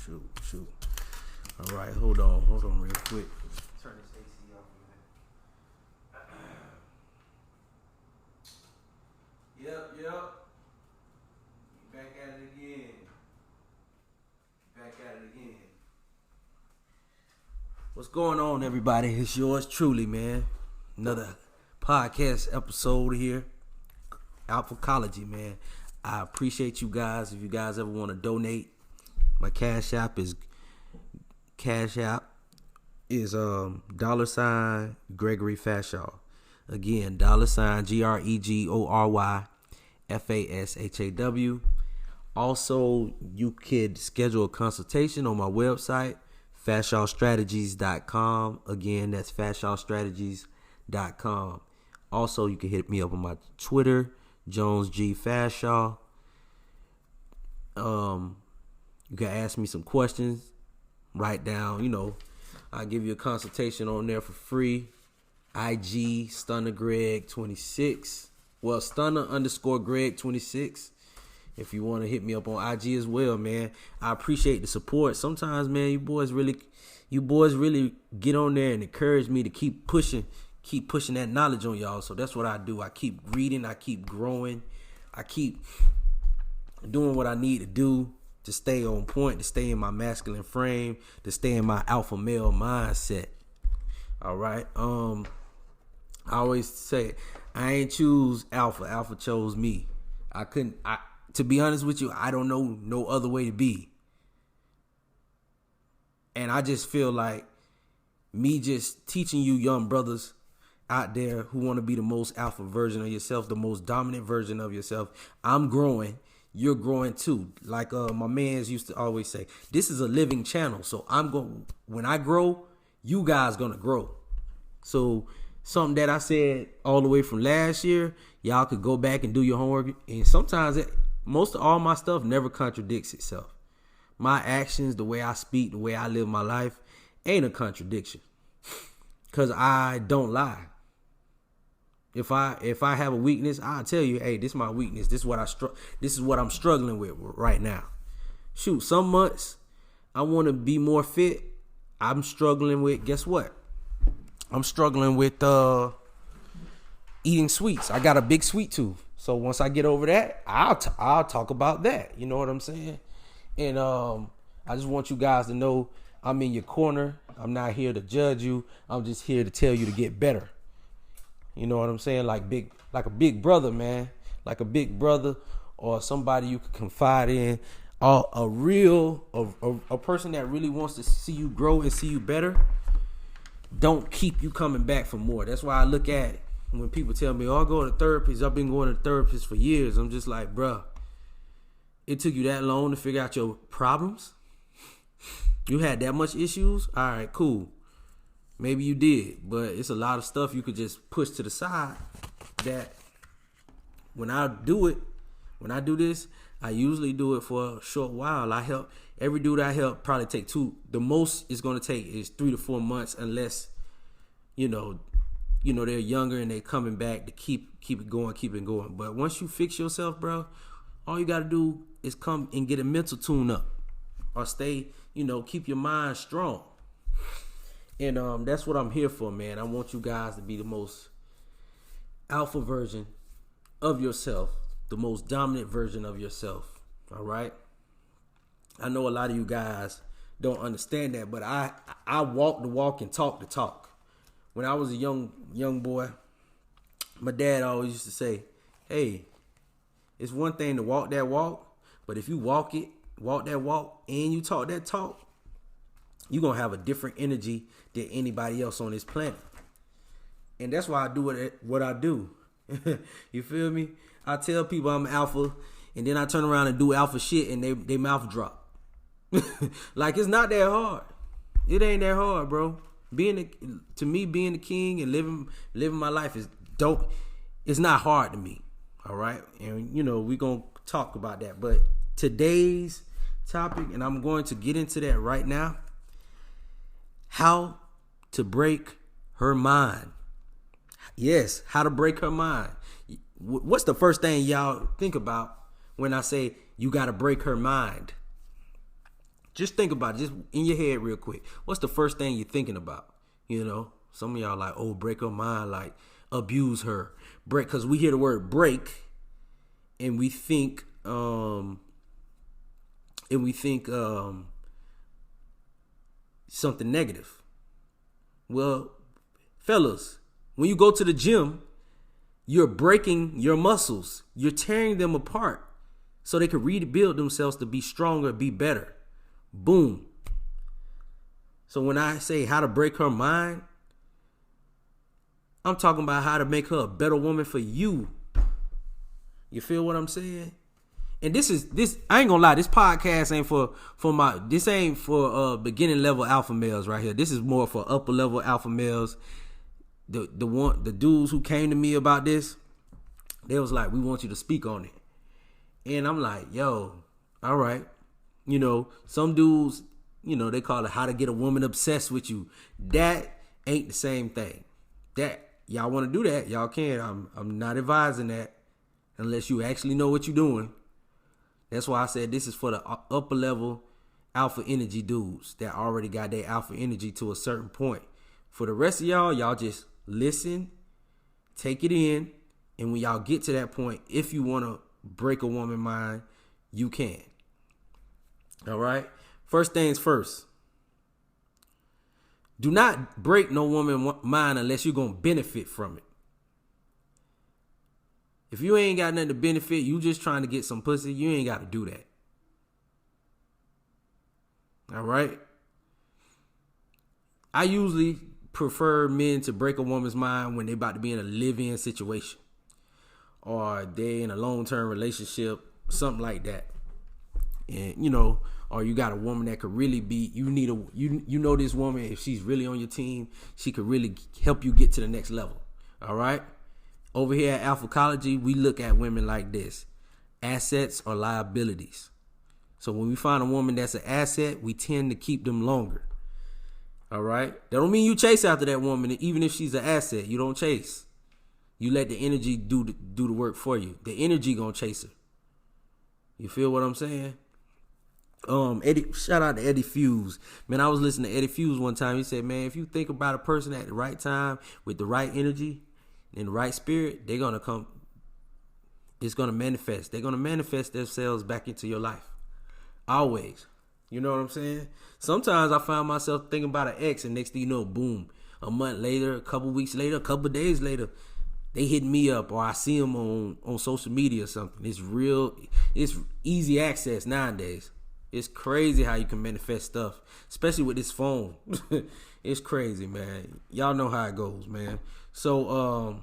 Shoot. All right, hold on real quick. Turn this AC off a minute. Yep. Back at it again. What's going on, everybody? It's yours truly, man. Another podcast episode here. Alphacology, man. I appreciate you guys. If you guys ever want to donate, my Cash App is $$ Gregory Fashaw. Again, $GREGORY FASHAW. Also, you could schedule a consultation on my website, FashawStrategies.com. Again, that's FashawStrategies.com. Also, you can hit me up on my Twitter, Jones G Fashaw. You can ask me some questions. Write down, I'll give you a consultation on there for free. IG Stunner Greg 26. Well, Stunner_Greg 26. If you want to hit me up on IG as well, man. I appreciate the support. Sometimes, man, you boys really get on there and encourage me to keep pushing that knowledge on y'all. So that's what I do. I keep reading, I keep growing, I keep doing what I need to do to stay on point, to stay in my masculine frame, to stay in my alpha male mindset. All right. I always say I ain't choose alpha. Alpha chose me. To be honest with you, I don't know no other way to be. And I just feel like me just teaching you young brothers out there who want to be the most alpha version of yourself, the most dominant version of yourself. I'm growing. You're growing too. Like my mans used to always say, this is a living channel. So when I grow, you guys gonna grow. So something that I said all the way from last year, y'all could go back and do your homework. And sometimes most of all my stuff never contradicts itself. My actions, the way I speak, the way I live my life ain't a contradiction. Cause I don't lie. If I have a weakness, I'll tell you, hey, this is my weakness. This is what I'm struggling with right now. Shoot, some months I want to be more fit. I'm struggling with, guess what? I'm struggling with eating sweets. I got a big sweet tooth. So once I get over that, I'll talk about that. You know what I'm saying? And I just want you guys to know I'm in your corner. I'm not here to judge you. I'm just here to tell you to get better. You know what I'm saying? Like a big brother, man. Like a big brother or somebody you can confide in. A person that really wants to see you grow and see you better. Don't keep you coming back for more. That's why I look at when people tell me, I go to therapist. I've been going to therapist for years. I'm just like, bruh, it took you that long to figure out your problems? You had that much issues? All right, cool. Maybe you did, but it's a lot of stuff you could just push to the side that when I do this, I usually do it for a short while. I help every dude I help probably take the most it's going to take is 3 to 4 months unless, they're younger and they coming back to keep it going. But once you fix yourself, bro, all you got to do is come and get a mental tune up or stay, keep your mind strong. And that's what I'm here for, man. I want you guys to be the most alpha version of yourself, the most dominant version of yourself. All right? I know a lot of you guys don't understand that, but I walk the walk and talk the talk. When I was a young boy, my dad always used to say, hey, it's one thing to walk that walk, but if you walk that walk, and you talk that talk, you're going to have a different energy than anybody else on this planet. And that's why I do what I do. You feel me? I tell people I'm alpha, and then I turn around and do alpha shit, and they mouth drop. Like, it's not that hard. It ain't that hard, bro. Being the king and living my life is dope. It's not hard to me. All right? And, we're going to talk about that. But today's topic, and I'm going to get into that right now, how to break her mind. Yes, how to break her mind. What's the first thing y'all think about when I say you got to break her mind? Just think about it, just in your head real quick. What's the first thing you're thinking about? You know, some of y'all like, oh, break her mind, like abuse her, break, because we hear the word break, and we think, something negative. Well, fellas, when you go to the gym, you're breaking your muscles. You're tearing them apart so they can rebuild themselves to be stronger, be better. Boom. So when I say how to break her mind, I'm talking about how to make her a better woman for you. You feel what I'm saying? And this I ain't gonna lie, this podcast ain't this ain't for beginning level alpha males right here. This is more for upper level alpha males. The dudes who came to me about this, they was like, we want you to speak on it. And I'm like, yo, all right. You know, some dudes, you know, they call it how to get a woman obsessed with you. That ain't the same thing. That y'all want to do that, y'all can. I'm not advising that unless you actually know what you're doing. That's why I said this is for the upper level alpha energy dudes that already got their alpha energy to a certain point. For the rest of y'all just listen, take it in, and when y'all get to that point, if you want to break a woman's mind, you can. All right? First things first. Do not break no woman's mind unless you're going to benefit from it. If you ain't got nothing to benefit, you just trying to get some pussy, you ain't got to do that. All right? I usually prefer men to break a woman's mind when they about to be in a live-in situation or they in a long-term relationship, something like that. And, you know, or you got a woman that could really be, you know this woman, if she's really on your team, she could really help you get to the next level. All right? Over here at Alphacology, we look at women like this: assets or liabilities. So when we find a woman that's an asset, we tend to keep them longer. All right? That don't mean you chase after that woman, even if she's an asset. You don't chase. You let the energy do the work for you. The energy gonna chase her. You feel what I'm saying? Eddie, shout out to Eddie Fuse. Man, I was listening to Eddie Fuse one time. He said, man, if you think about a person at the right time with the right energy and the right spirit, they're gonna come. It's gonna manifest. They're gonna manifest themselves back into your life. Always. You know what I'm saying? Sometimes I find myself thinking about an ex, and next thing you know, boom, a month later, a couple weeks later, a couple days later, they hit me up, or I see them on social media or something. It's easy access nowadays. It's crazy how you can manifest stuff, especially with this phone. It's crazy, man. Y'all know how it goes, man. So,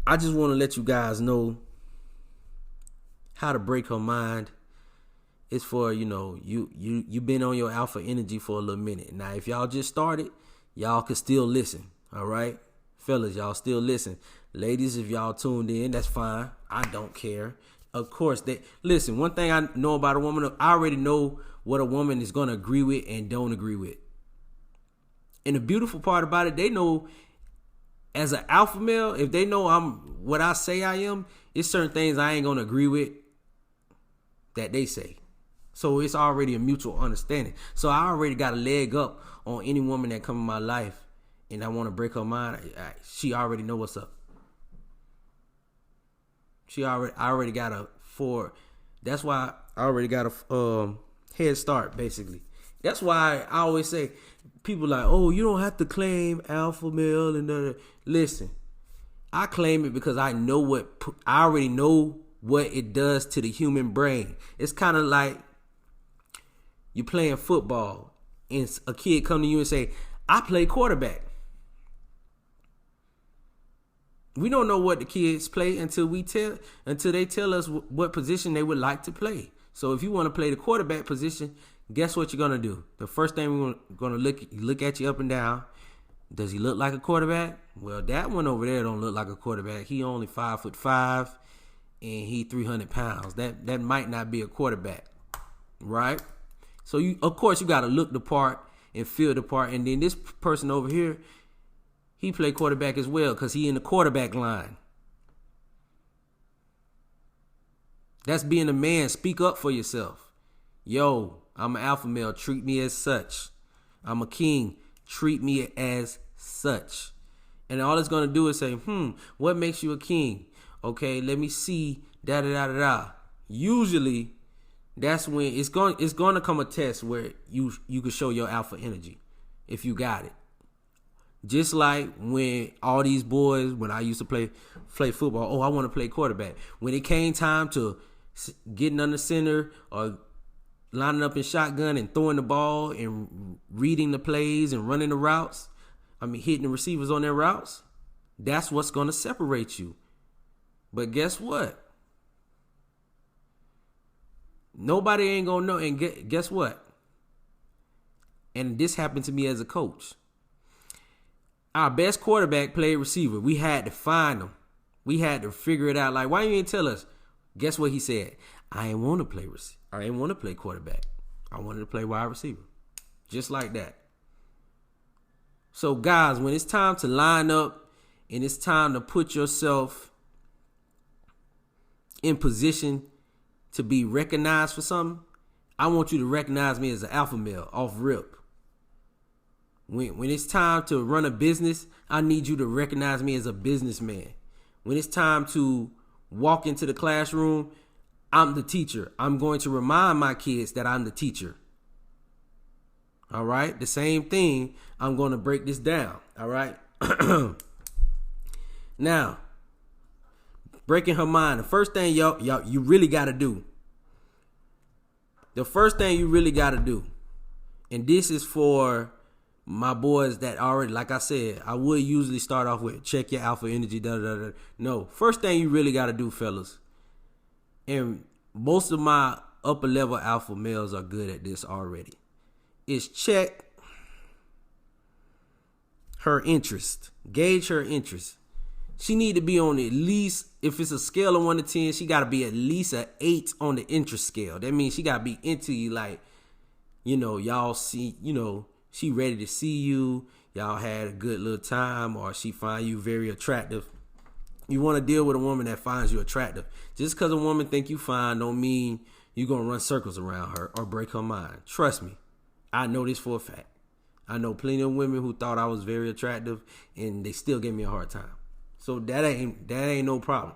I just want to let you guys know how to break her mind. It's for, you know, you've been on your alpha energy for a little minute. Now, if y'all just started, y'all can still listen, all right? Fellas, y'all still listen. Ladies, if y'all tuned in, that's fine. I don't care. Of course, listen, one thing I know about a woman, I already know what a woman is going to agree with and don't agree with. And the beautiful part about it, they know as an alpha male, if they know I'm what I say I am, it's certain things I ain't going to agree with that they say. So it's already a mutual understanding. So I already got a leg up on any woman that come in my life and I want to break her mind. She already know what's up. I already got that's why I already got a head start, basically. That's why I always say, people like, oh, you don't have to claim alpha male and listen. I claim it because I already know what it does to the human brain. It's kind of like you playing football and a kid come to you and say, I play quarterback. We don't know what the kids play until they tell us what position they would like to play. So if you want to play the quarterback position, guess what you're gonna do? The first thing we're gonna look at you up and down. Does he look like a quarterback? Well, that one over there don't look like a quarterback. He only 5'5" and he 300 pounds. That might not be a quarterback, right? So of course you gotta look the part and feel the part. And then this person over here, he play quarterback as well because he in the quarterback line. That's being a man. Speak up for yourself. Yo, I'm an alpha male. Treat me as such. I'm a king. Treat me as such. And all it's going to do is say, what makes you a king? Okay, let me see, da-da-da-da-da. Usually, that's when it's going to come a test where you can show your alpha energy if you got it. Just like when all these boys, when I used to play football, I want to play quarterback. When it came time to getting under center or lining up in shotgun and throwing the ball and reading the plays and running the routes, hitting the receivers on their routes, that's what's going to separate you. But guess what? Nobody ain't going to know. And guess what? And this happened to me as a coach. Our best quarterback played receiver. We had to find him. We had to figure it out. Like, why you ain't tell us? Guess what he said? I ain't want to play receiver. I ain't want to play quarterback. I wanted to play wide receiver. Just like that. So, guys, when it's time to line up and it's time to put yourself in position to be recognized for something, I want you to recognize me as an alpha male off rip. When it's time to run a business, I need you to recognize me as a businessman. When it's time to walk into the classroom, I'm the teacher. I'm going to remind my kids that I'm the teacher. All right? The same thing, I'm going to break this down. All right? Now, breaking her mind. The first thing you really got to do. The first thing you really got to do, and this is for my boys that already, like I said, I would usually start off with check your alpha energy, da-da-da-da. No, first thing you really got to do, fellas, and most of my upper level alpha males are good at this already, is check her interest. Gauge her interest. She need to be on at least, if it's a scale of 1 to 10, she got to be at least an 8 on the interest scale. That means she got to be into you, like, y'all see, she ready to see you. Y'all had a good little time, or she find you very attractive. You want to deal with a woman that finds you attractive. Just because a woman think you fine don't mean you're going to run circles around her or break her mind. Trust me. I know this for a fact. I know plenty of women who thought I was very attractive and they still gave me a hard time. So that ain't no problem.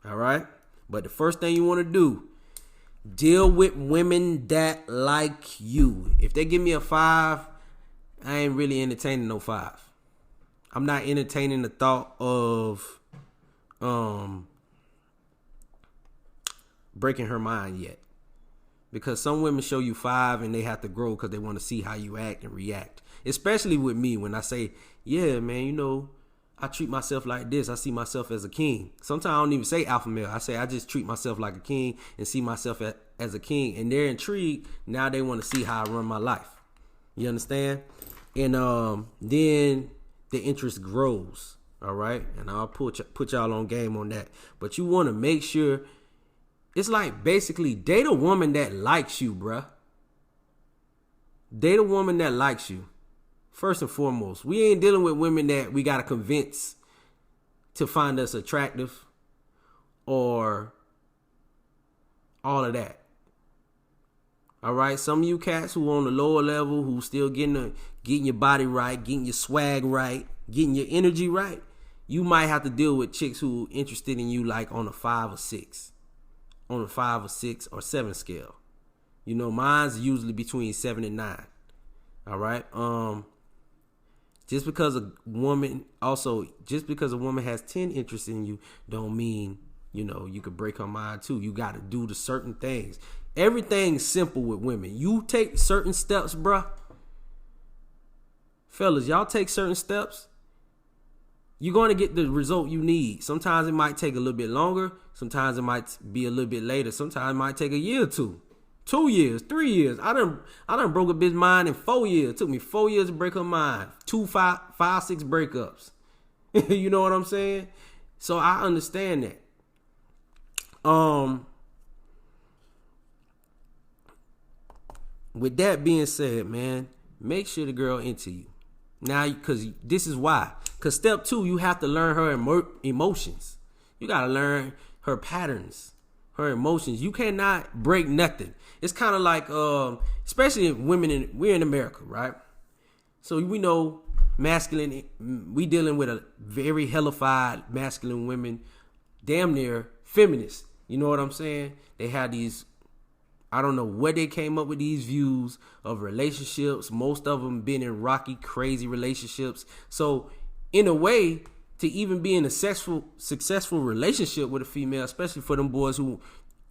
All right? But the first thing you want to do, deal with women that like you. If they give me a 5, I ain't really entertaining no 5. I'm not entertaining the thought of breaking her mind yet. Because some women show you 5 and they have to grow because they want to see how you act and react. Especially with me when I say, yeah, man, I treat myself like this. I see myself as a king. Sometimes I don't even say alpha male. I say I just treat myself like a king and see myself as a king. And they're intrigued. Now they want to see how I run my life. You understand? And then the interest grows. All right? And I'll put y'all on game on that. But you want to make sure, it's like basically date a woman that likes you, bruh. Date a woman that likes you. First and foremost, we ain't dealing with women that we got to convince to find us attractive or all of that. All right. Some of you cats who on the lower level, who still getting your body right, getting your swag right, getting your energy right, you might have to deal with chicks who interested in you like on a 5 or 6, on a 5 or 6 or 7 scale. Mine's usually between 7 and 9. All right. Just because a woman has 10 interests in you don't mean, you could break her mind too. You got to do the certain things. Everything's simple with women. You take certain steps, bruh. Fellas, y'all take certain steps. You're going to get the result you need. Sometimes it might take a little bit longer. Sometimes it might be a little bit later. Sometimes it might take a year or 2. 2 years, 3 years. I done broke a bitch mind in 4 years. It took me 4 years to break her mind. 5, 6 breakups. You know what I'm saying? So I understand that. With that being said, man, make sure the girl into you. Now, because this is why. Because step 2, you have to learn her emotions. You got to learn her patterns, her emotions. You cannot break nothing. It's kind of like, especially women we're in America, right? So we know masculine, we dealing with a very hellified masculine women, damn near feminists. You know what I'm saying? They had these, I don't know where they came up with these views of relationships. Most of them been in rocky, crazy relationships. So in a way, to even be in a successful relationship with a female, especially for them boys who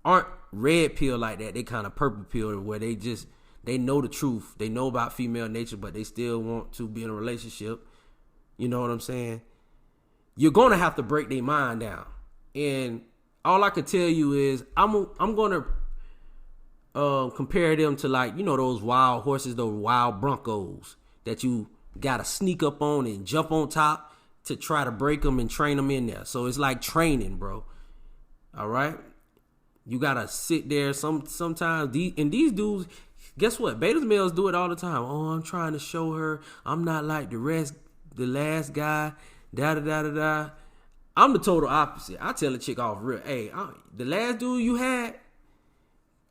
aren't red pill like that, they kind of purple pill, where they know the truth. They know about female nature, but they still want to be in a relationship. You know what I'm saying? You're going to have to break their mind down. And all I can tell you is I'm going to compare them to, like, you know, those wild horses, those wild broncos that you got to sneak up on and jump on top to try to break them and train them in there. So it's like training, bro. All right? You got to sit there sometimes. These dudes, guess what? Beta males do it all the time. Oh, I'm trying to show her I'm not like the last guy, da-da-da-da-da. I'm the total opposite. I tell a chick off real, hey, the last dude you had,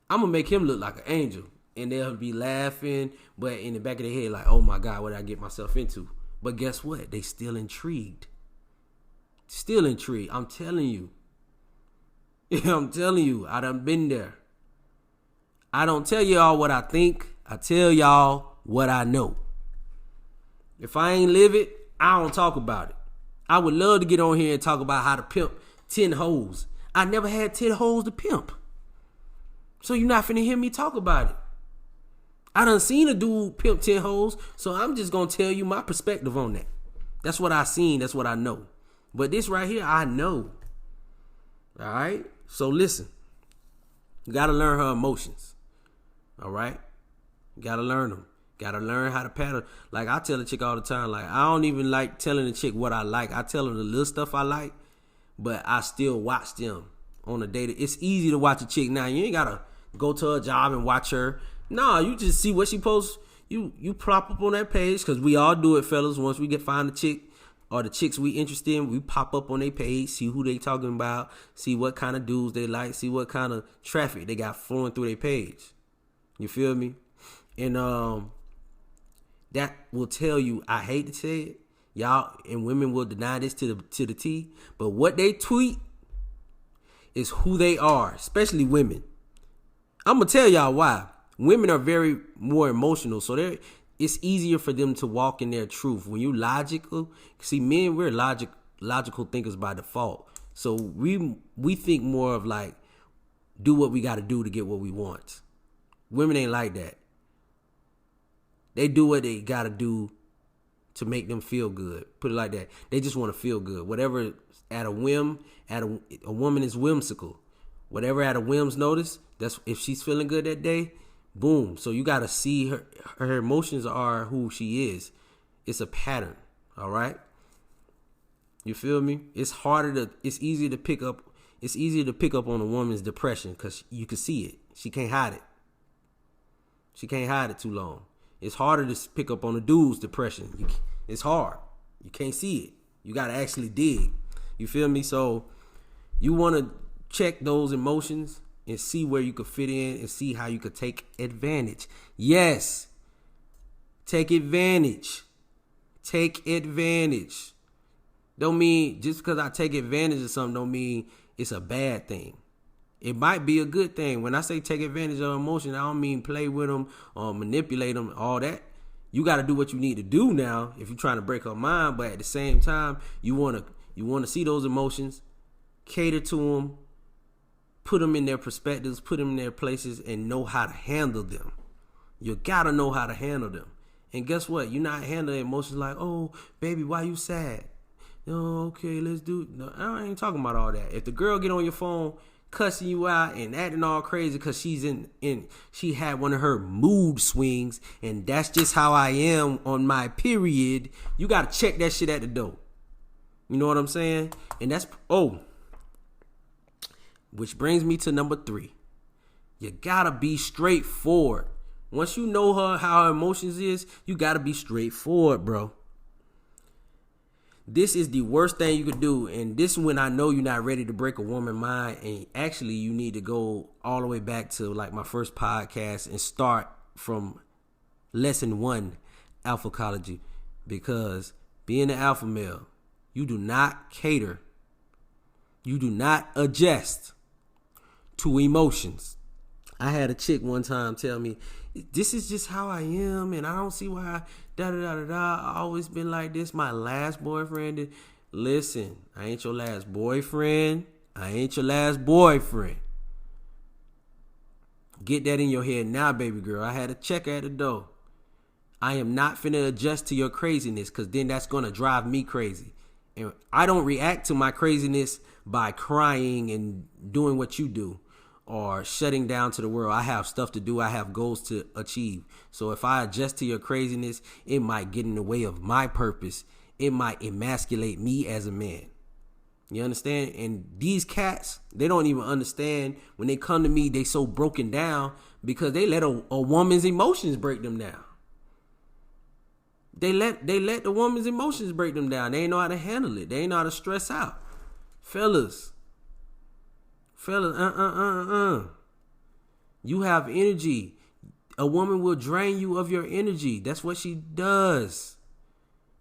I'm going to make him look like an angel. And they'll be laughing, but in the back of their head, like, oh my God, what did I get myself into? But guess what? They still intrigued. Still intrigued. I'm telling you. I'm telling you, I done been there. I don't tell y'all what I think. I tell y'all what I know. If I ain't live it, I don't talk about it. I would love to get on here and talk about how to pimp 10 hoes. I never had 10 hoes to pimp. So you're not finna hear me talk about it. I done seen a dude pimp 10 hoes, so I'm just gonna tell you my perspective on that. That's what I seen, that's what I know. But this right here, I know. All right? So listen. You gotta learn her emotions. All right? You gotta learn them. Gotta learn how to pattern. Like, I tell a chick all the time, like, I don't even like telling a chick what I like. I tell her the little stuff I like, but I still watch them on a day. It's easy to watch a chick now. You ain't gotta go to her job and watch her. Nah, you just see what she posts. You prop up on that page, because we all do it, fellas. Once we find a chick or the chicks we interested in, we pop up on their page, see who they talking about, see what kind of dudes they like, see what kind of traffic they got flowing through their page. You feel me? And that will tell you, I hate to say it, y'all, and women will deny this to the T, but what they tweet is who they are, especially women. I'm going to tell y'all why. Women are very more emotional, so it's easier for them to walk in their truth. When you logical, see, men, we're logical thinkers by default. So we think more of like, do what we got to do to get what we want. Women ain't like that. They do what they got to do to make them feel good. Put it like that. They just want to feel good. Whatever at a whim, a woman is whimsical. Whatever at a whim's notice, that's if she's feeling good that day, boom. So you got to see her emotions are who she is. It's a pattern, all right? You feel me? It's easier to pick up on a woman's depression because you can see it. She can't hide it. She can't hide it too long. It's harder to pick up on a dude's depression. It's hard. You can't see it. You got to actually dig. You feel me? So you want to check those emotions and see where you could fit in and see how you could take advantage. Yes. Take advantage. Take advantage. Don't mean just because I take advantage of something don't mean it's a bad thing. It might be a good thing. When I say take advantage of emotion, I don't mean play with them or manipulate them, all that. You got to do what you need to do now if you're trying to break her mind. But at the same time, you want to see those emotions, cater to them, put them in their perspectives, put them in their places, and know how to handle them. You got to know how to handle them. And guess what? You're not handling emotions like, oh, baby, why you sad? Oh, okay, let's do it. No, I ain't talking about all that. If the girl get on your phone cussing you out and acting all crazy because she had one of her mood swings, and that's just how I am on my period, you got to check that shit at the door. You know what I'm saying? And that's, which brings me to number 3. You got to be straightforward. Once you know how her emotions is, you got to be straightforward, bro. This is the worst thing you could do. And this is when I know you're not ready to break a woman's mind. And actually, you need to go all the way back to like my first podcast and start from lesson 1, alphacology. Because being an alpha male, you do not cater. You do not adjust to emotions. I had a chick one time tell me, this is just how I am, and I don't see why I always been like this. My last boyfriend. Listen, I ain't your last boyfriend. I ain't your last boyfriend. Get that in your head now, baby girl. I had a checker at the door. I am not finna adjust to your craziness, because then that's gonna drive me crazy. And I don't react to my craziness by crying and doing what you do or shutting down to the world. I have stuff to do. I have goals to achieve. So if I adjust to your craziness, it might get in the way of my purpose. It might emasculate me as a man. You understand? And these cats, they don't even understand. When they come to me, they so broken down because they let a woman's emotions break them down. They let the woman's emotions break them down. They ain't know how to handle it. They ain't know how to stress out. Fellas, you have energy. A woman will drain you of your energy. That's what she does.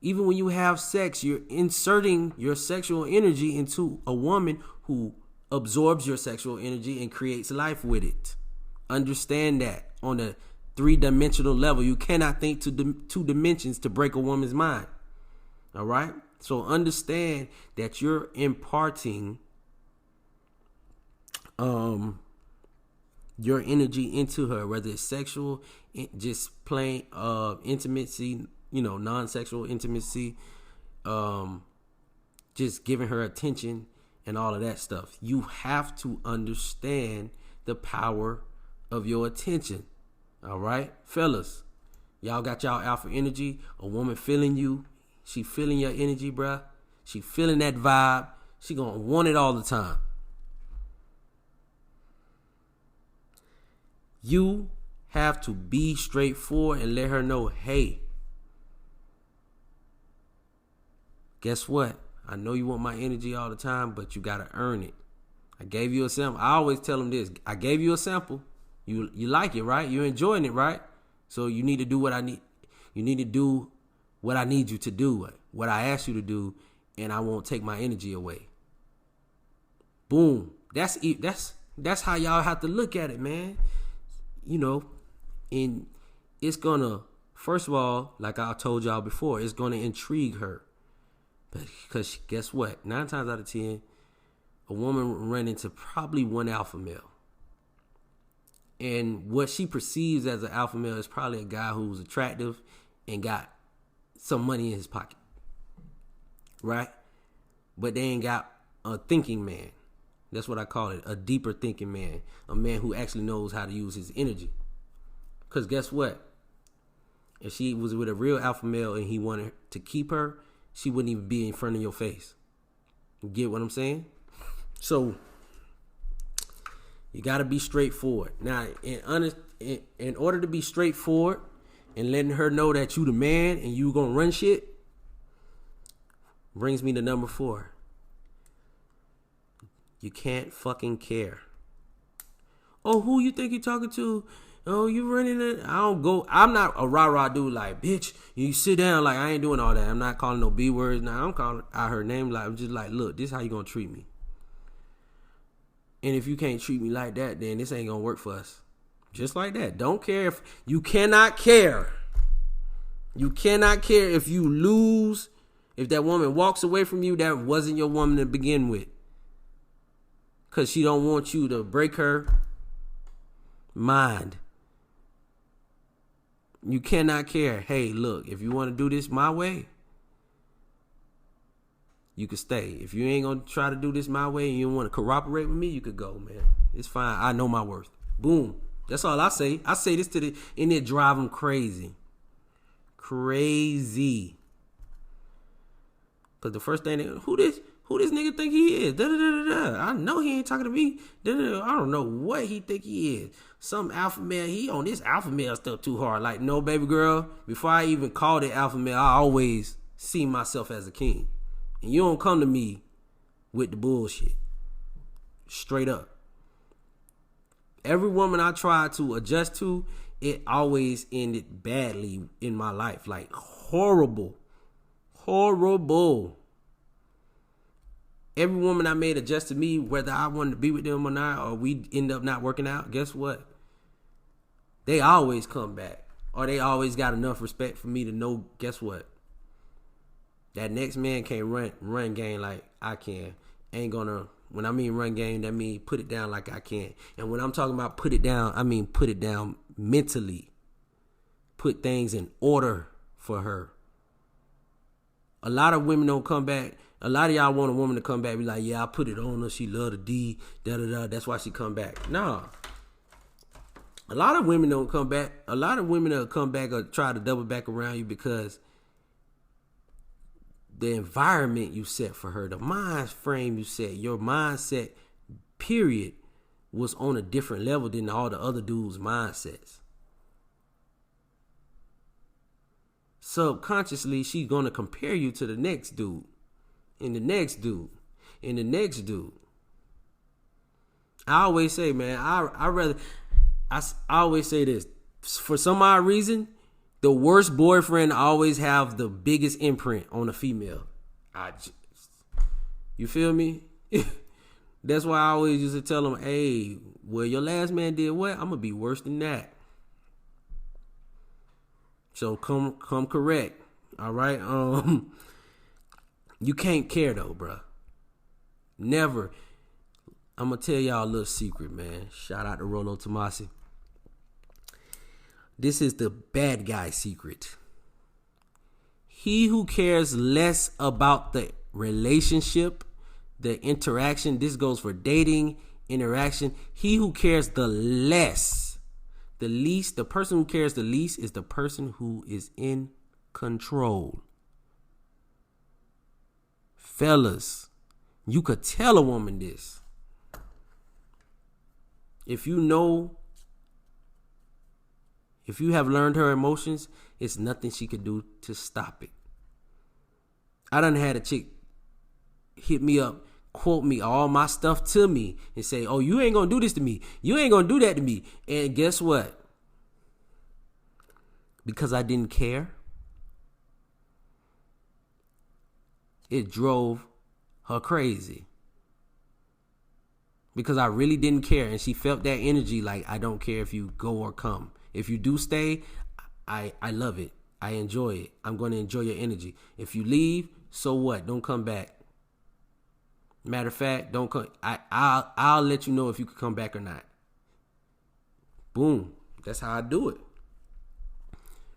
Even when you have sex, you're inserting your sexual energy into a woman who absorbs your sexual energy and creates life with it. Understand that on a 3-dimensional level. You cannot think to 2 dimensions to break a woman's mind. All right? So understand that you're imparting your energy into her, whether it's sexual, just plain intimacy, non-sexual intimacy, just giving her attention and all of that stuff. You have to understand the power of your attention. All right, fellas, y'all got y'all alpha energy. A woman feeling you, she feeling your energy, bruh. She feeling that vibe. She gonna want it all the time. You have to be straightforward and let her know, hey, guess what? I know you want my energy all the time, but you got to earn it. I gave you a sample. I always tell them this. I gave you a sample. You like it, right? You're enjoying it, right? So you need to do what I need. You need to do what I need you to do, what I asked you to do, and I won't take my energy away. Boom. That's how y'all have to look at it, man. And it's gonna, first of all, like I told y'all before, it's gonna intrigue her. Because guess what? 9 times out of 10, a woman run into probably one alpha male. And what she perceives as an alpha male is probably a guy who's attractive and got some money in his pocket. Right? But they ain't got a thinking man. That's what I call it, a deeper thinking man. A man who actually knows how to use his energy. Because guess what? If she was with a real alpha male and he wanted to keep her, she wouldn't even be in front of your face. You get what I'm saying? So you got to be straightforward. Now, in order to be straightforward and letting her know that you the man and you gonna run shit, brings me to number 4. You can't fucking care. Oh, who you think you're talking to? Oh, you running it? I'm not a rah-rah dude like, bitch, you sit down. Like, I ain't doing all that. I'm not calling no B words. Now, I'm calling out her name. Like, I'm just like, look, this is how you gonna treat me. And if you can't treat me like that, then this ain't gonna work for us. Just like that. Don't care if you cannot care. You cannot care if you lose. If that woman walks away from you, that wasn't your woman to begin with. Because she don't want you to break her mind. You cannot care. Hey, look, if you want to do this my way, you could stay. If you ain't going to try to do this my way and you don't want to cooperate with me, you could go, man. It's fine. I know my worth. Boom. That's all I say. I say this and it drive them crazy. Crazy. Because the first thing, who this nigga think he is? I know he ain't talking to me. I don't know what he think he is. Some alpha male, he on this alpha male stuff too hard. Like, no, baby girl, before I even called it alpha male, I always see myself as a king. And you don't come to me with the bullshit. Straight up. Every woman I tried to adjust to, it always ended badly in my life. Like horrible. Horrible. Every woman I made adjust to me, whether I wanted to be with them or not, or we end up not working out, guess what? They always come back. Or they always got enough respect for me to know, guess what? That next man can't run game like I can. Ain't gonna, when I mean run game, that mean put it down like I can. And when I'm talking about put it down, I mean put it down mentally. Put things in order for her. A lot of women don't come back. A lot of y'all want a woman to come back and be like, yeah, I put it on her. She love the D, da-da-da. That's why she come back. Nah. A lot of women don't come back. A lot of women will come back or try to double back around you because the environment you set for her, the mind frame you set, your mindset, period, was on a different level than all the other dudes' mindsets. Subconsciously, she's going to compare you to the next dude, and the next dude, and the next dude. I always say, man, I always say this. For some odd reason, the worst boyfriend always have the biggest imprint on a female. You feel me? That's why I always used to tell them, hey, well, your last man did what? I'm going to be worse than that. So come correct. All right? You can't care though, bro. Never. I'm going to tell y'all a little secret, man. Shout out to Rolo Tomasi. This is the bad guy secret. He who cares less about the relationship, the interaction, this goes for dating, interaction. He who cares the least, the person who cares the least is the person who is in control. Fellas, you could tell a woman this. If you have learned her emotions, it's nothing she could do to stop it. I done had a chick hit me up, quote me all my stuff to me and say, oh, you ain't gonna do this to me. You ain't gonna do that to me. And guess what? Because I didn't care, it drove her crazy. Because I really didn't care. And she felt that energy like, I don't care if you go or come. If you do stay, I love it. I enjoy it. I'm going to enjoy your energy. If you leave, so what? Don't come back. Matter of fact, don't come. I'll let you know if you can come back or not. Boom. That's how I do it.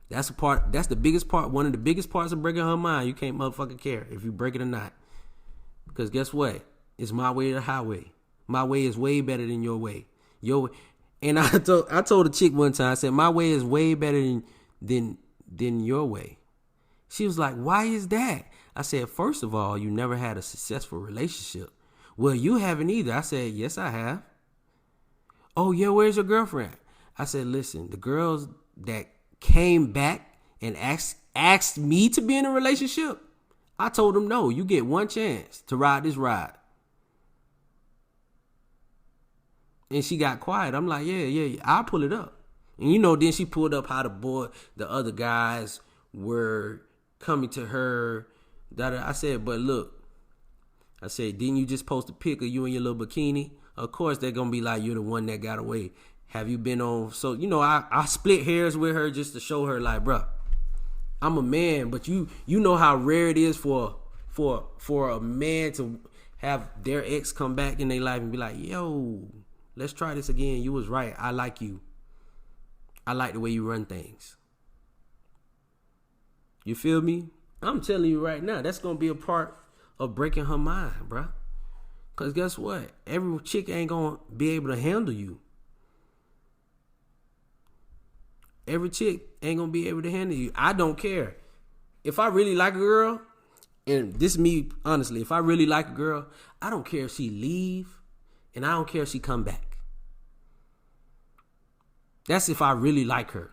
That's the biggest part. One of the biggest parts of breaking her mind. You can't motherfucking care if you break it or not. Because guess what? It's my way or the highway. My way is way better than your way. And I told a chick one time, I said, my way is way better than your way. She was like, why is that? I said, first of all, you never had a successful relationship. Well, you haven't either. I said, yes, I have. Oh, yeah, where's your girlfriend? I said, listen, the girls that came back and asked me to be in a relationship, I told them, no, you get one chance to ride this ride. And she got quiet. I'm like, yeah, I'll pull it up. And then she pulled up how the other guys were coming to her. I said, but look, didn't you just post a pic of you in your little bikini? Of course, they're going to be like, you're the one that got away. Have you been on? So, I split hairs with her just to show her like, bruh, I'm a man, but you know how rare it is for a man to have their ex come back in their life and be like, yo, let's try this again. You was right. I like you. I like the way you run things. You feel me? I'm telling you right now, that's going to be a part of breaking her mind, bruh. Because guess what? Every chick ain't going to be able to handle you. Every chick ain't going to be able to handle you. I don't care. If I really like a girl, and this is me, honestly, if I really like a girl, I don't care if she leave, and I don't care if she come back. That's if I really like her.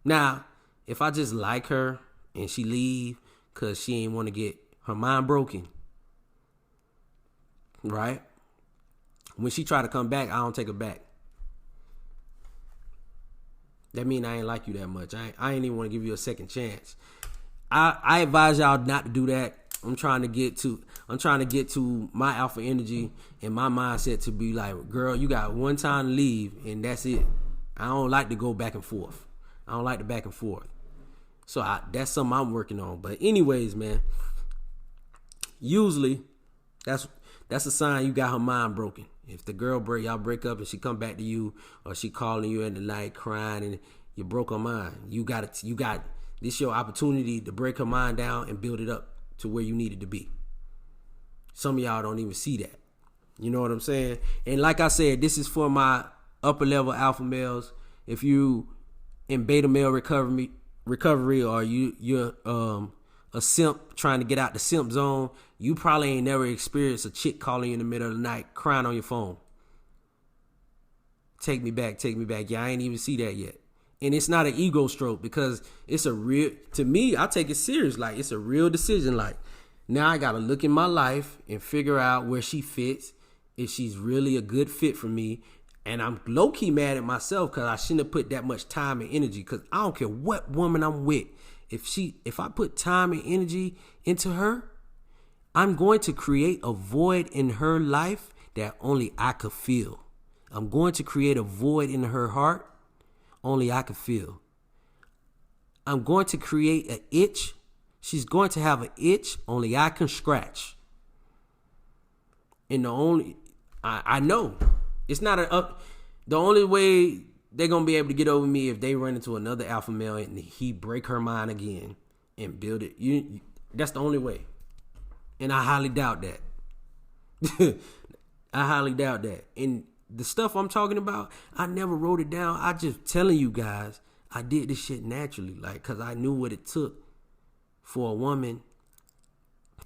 Now, if I just like her and she leave because she ain't want to get her mind broken, right? When she try to come back, I don't take her back. That mean I ain't like you that much. I ain't even want to give you a second chance. I advise y'all not to do that. I'm trying to get to my alpha energy and my mindset to be like, girl, you got one time to leave and that's it. I don't like to go back and forth. I don't like the back and forth. So that's something I'm working on. But anyways, man, usually that's a sign you got her mind broken. If the girl y'all break up and she come back to you, or she calling you in the night crying and you broke her mind, you got this your opportunity to break her mind down and build it up to where you need it to be. Some of y'all don't even see that. You know what I'm saying? And like I said, this is for my upper level alpha males. If you in beta male recovery, or you're a simp trying to get out the simp zone, you probably ain't never experienced a chick calling you in the middle of the night crying on your phone. Take me back. Yeah, I ain't even see that yet. And it's not an ego stroke, because it's a real, to me, I take it serious. Like, it's a real decision. Like, now I got to look in my life and figure out where she fits, if she's really a good fit for me. And I'm low-key mad at myself because I shouldn't have put that much time and energy, because I don't care what woman I'm with. If I put time and energy into her, I'm going to create a void in her life that only I could feel. I'm going to create a void in her heart only I could feel. I'm going to create an itch. She's going to have an itch only I can scratch. And I know it's not the only way they're going to be able to get over me if they run into another alpha male and he break her mind again and build it. That's the only way. And I highly doubt that. I highly doubt that. And the stuff I'm talking about, I never wrote it down. I just telling you guys, I did this shit naturally. Like, because I knew what it took for a woman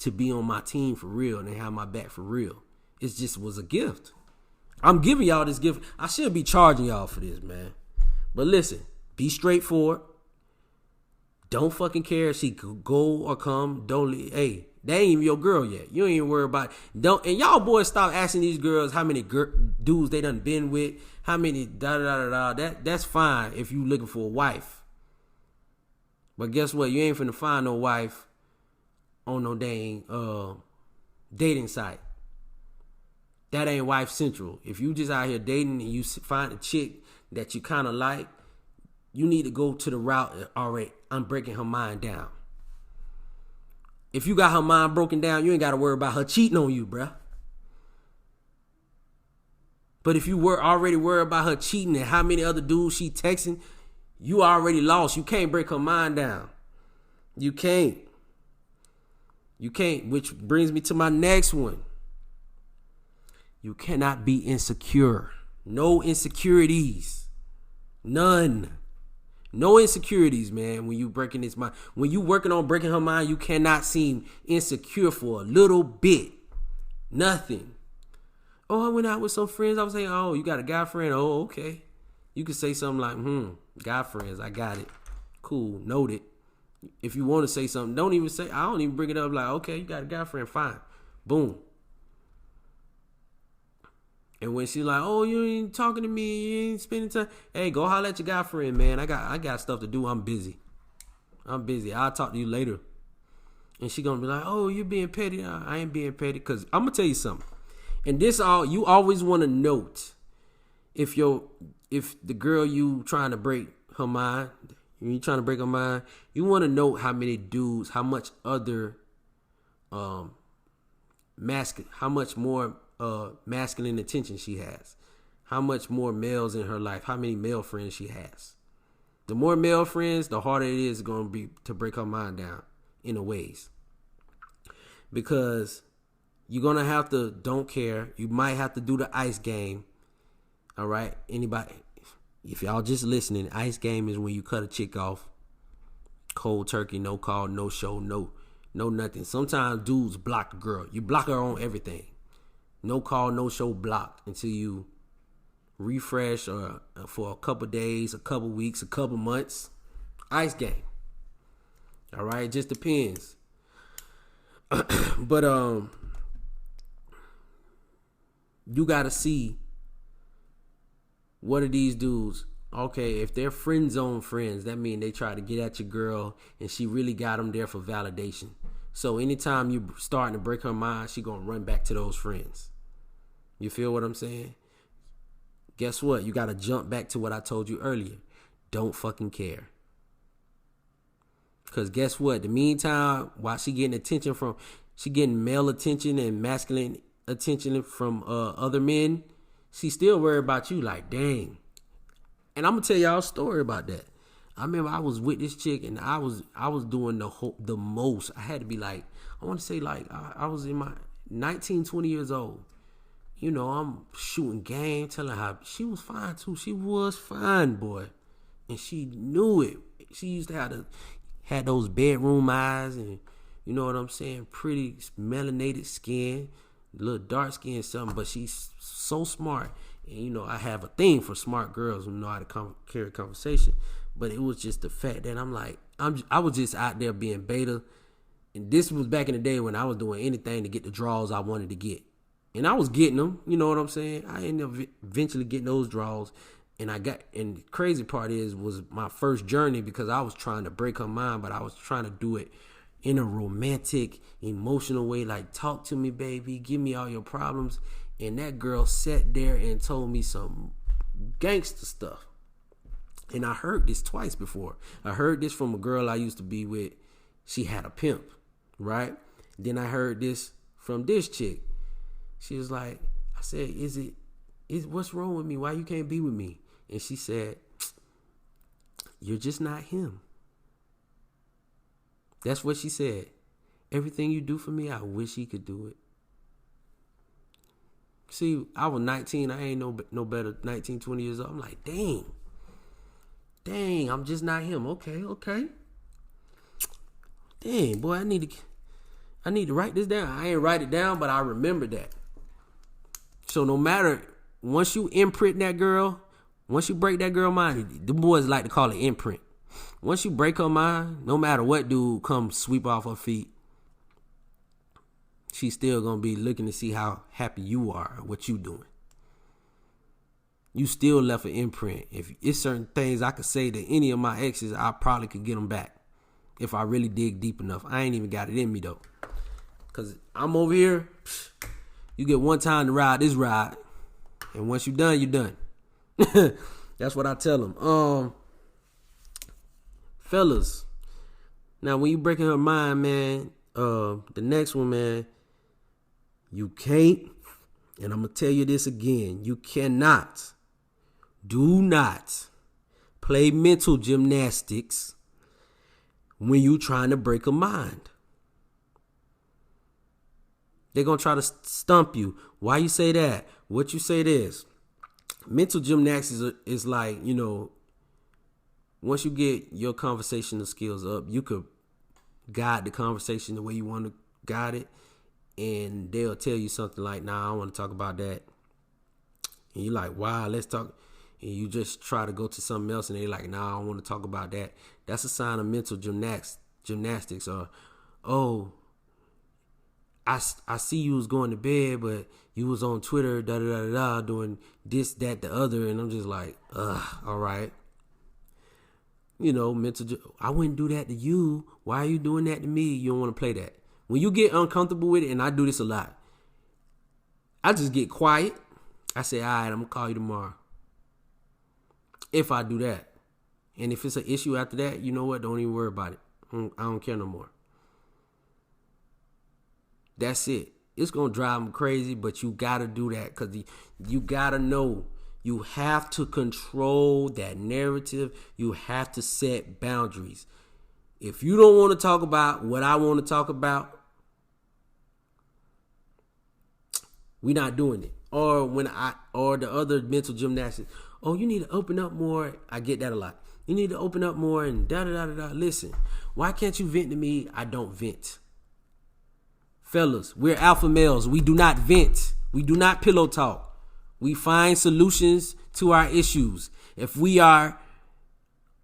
to be on my team for real and have my back for real. It just was a gift. I'm giving y'all this gift. I should be charging y'all for this, man. But listen, be straightforward. Don't fucking care if she could go or come. Hey, that ain't even your girl yet. You ain't even worry about it. And y'all boys stop asking these girls how many dudes they done been with, how many da-da-da-da-da. That's fine if you looking for a wife. But guess what? You ain't finna find no wife on no dang dating site. That ain't Wife Central. If you just out here dating and you find a chick that you kind of like, you need to go to the route, all right, I'm breaking her mind down. If you got her mind broken down, you ain't got to worry about her cheating on you, bruh. But if you were already worried about her cheating and how many other dudes she texting, you already lost. You can't break her mind down. You can't. Which brings me to my next one. You cannot be insecure. No insecurities. None. No insecurities, man. When you breaking this mind, when you working on breaking her mind, you cannot seem insecure for a little bit. Nothing. Oh, I went out with some friends. I was saying, oh, you got a guy friend? Oh, okay. You could say something like, guy friends, I got it. Cool, noted. If you want to say something, don't even say, I don't even bring it up like, okay, you got a guy friend, fine. Boom. And when she's like, oh, you ain't talking to me, you ain't spending time. Hey, go holler at your guy friend, man. I got stuff to do. I'm busy. I'll talk to you later. And she gonna be like, oh, you being petty. I ain't being petty. Because I'm going to tell you something. And this you always want to note if the girl you trying to break her mind, you trying to break her mind, you want to note how many dudes, how much other how much more masculine attention she has, how much more males in her life, how many male friends she has. The more male friends, the harder it is going to be to break her mind down in a ways, because you're going to have to don't care. You might have to do the ice game. All right. Anybody, if y'all just listening, ice game is when you cut a chick off cold turkey, no call, no show, no nothing. Sometimes dudes block a girl. You block her on everything. No call, no show, blocked until you refresh or for a couple days, a couple weeks, a couple months. Ice game. All right, it just depends. But you gotta see what are these dudes. Okay, if they're friend zone friends, that means they try to get at your girl and she really got them there for validation. So anytime you starting to break her mind, she gonna run back to those friends. You feel what I'm saying? Guess what? You gotta jump back to what I told you earlier. Don't fucking care. Cause guess what? The meantime, while she getting male attention and masculine attention from other men, she still worried about you. Like, dang. And I'm gonna tell y'all a story about that. I remember I was with this chick and I was doing the most. I had to be like, I want to say like I was in my 19, 20 years old. You know, I'm shooting game, telling her she was fine too. She was fine, boy, and she knew it. She used to had those bedroom eyes, and you know what I'm saying, pretty melanated skin, a little dark skin, something. But she's so smart. And, you know, I have a thing for smart girls who know how to carry conversation. But it was just the fact that I'm like, I was just out there being beta. And this was back in the day when I was doing anything to get the draws I wanted to get. And I was getting them, you know what I'm saying? I ended up eventually getting those draws. And the crazy part was my first journey because I was trying to break her mind, but I was trying to do it in a romantic, emotional way. Like, talk to me, baby. Give me all your problems. And that girl sat there and told me some gangster stuff. And I heard this twice before. I heard this from a girl I used to be with. She had a pimp, right? Then I heard this from this chick. She was like, I said, what's wrong with me? Why you can't be with me? And she said, you're just not him. That's what she said. Everything you do for me, I wish he could do it. See, I was 19. I ain't no better 19, 20 years old. I'm like, dang, I'm just not him. Okay. Dang, boy, I need to write this down. I ain't write it down, but I remember that. So no matter, once you imprint that girl, once you break that girl mind, the boys like to call it imprint. Once you break her mind, no matter what dude come sweep off her feet, she's still going to be looking to see how happy you are, what you doing. You still left an imprint. If it's certain things I could say to any of my exes, I probably could get them back if I really dig deep enough. I ain't even got it in me, though. Because I'm over here, you get one time to ride this ride, and once you're done. That's what I tell them. Fellas, now when you breaking her mind, man, the next one, man, you can't, and I'm going to tell you this again, you cannot, do not play mental gymnastics when you trying to break a mind. They're going to try to stump you. Why you say that? What you say this? Mental gymnastics is like, you know, once you get your conversational skills up, you could guide the conversation the way you want to guide it. And they'll tell you something like, nah, I don't want to talk about that. And you're like, wow, let's talk. And you just try to go to something else. And they're like, nah, I don't want to talk about that. That's a sign of mental gymnastics. Or, oh, I see you was going to bed, but you was on Twitter, doing this, that, the other. And I'm just like, all right. You know, I wouldn't do that to you. Why are you doing that to me? You don't want to play that. When you get uncomfortable with it, and I do this a lot, I just get quiet. I say, all right, I'm going to call you tomorrow. If I do that. And if it's an issue after that, you know what? Don't even worry about it. I don't care no more. That's it. It's going to drive them crazy, but you got to do that because you got to know. You have to control that narrative. You have to set boundaries. If you don't want to talk about what I want to talk about, we're not doing it. Or the other mental gymnastics. Oh, you need to open up more. I get that a lot. You need to open up more and da-da-da-da-da. Listen, why can't you vent to me? I don't vent. Fellas, we're alpha males. We do not vent. We do not pillow talk. We find solutions to our issues. If we are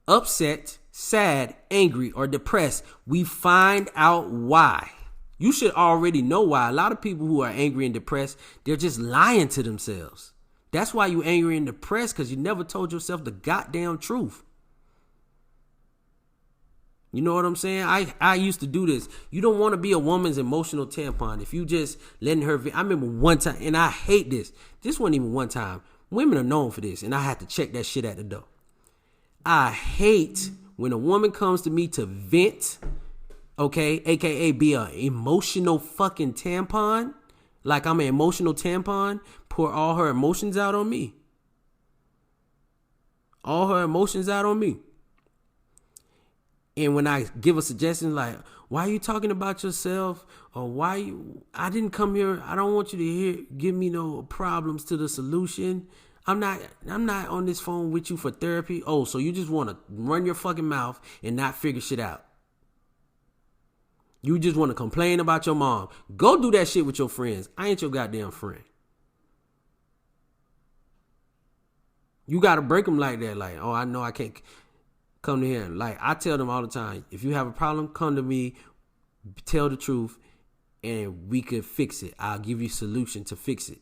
upset, sad, angry, or depressed, we find out why. You should already know why. A lot of people who are angry and depressed, they're just lying to themselves. That's why you angry and depressed, because you never told yourself the goddamn truth. You know what I'm saying? I used to do this. You don't want to be a woman's emotional tampon. If you just letting her... I remember one time, and I hate this. This wasn't even one time. Women are known for this, and I had to check that shit at the door. I hate when a woman comes to me to vent, okay, aka be an emotional fucking tampon, like I'm an emotional tampon, pour all her emotions out on me. All her emotions out on me. And when I give a suggestion like, why are you talking about yourself? Or I didn't come here, I don't want you to give me no problems to the solution. I'm not on this phone with you for therapy. Oh, so you just want to run your fucking mouth and not figure shit out. You just want to complain about your mom. Go do that shit with your friends. I ain't your goddamn friend. You got to break them like that. Like, oh, I know I can't come to here. Like, I tell them all the time, if you have a problem, come to me, tell the truth, and we could fix it. I'll give you a solution to fix it.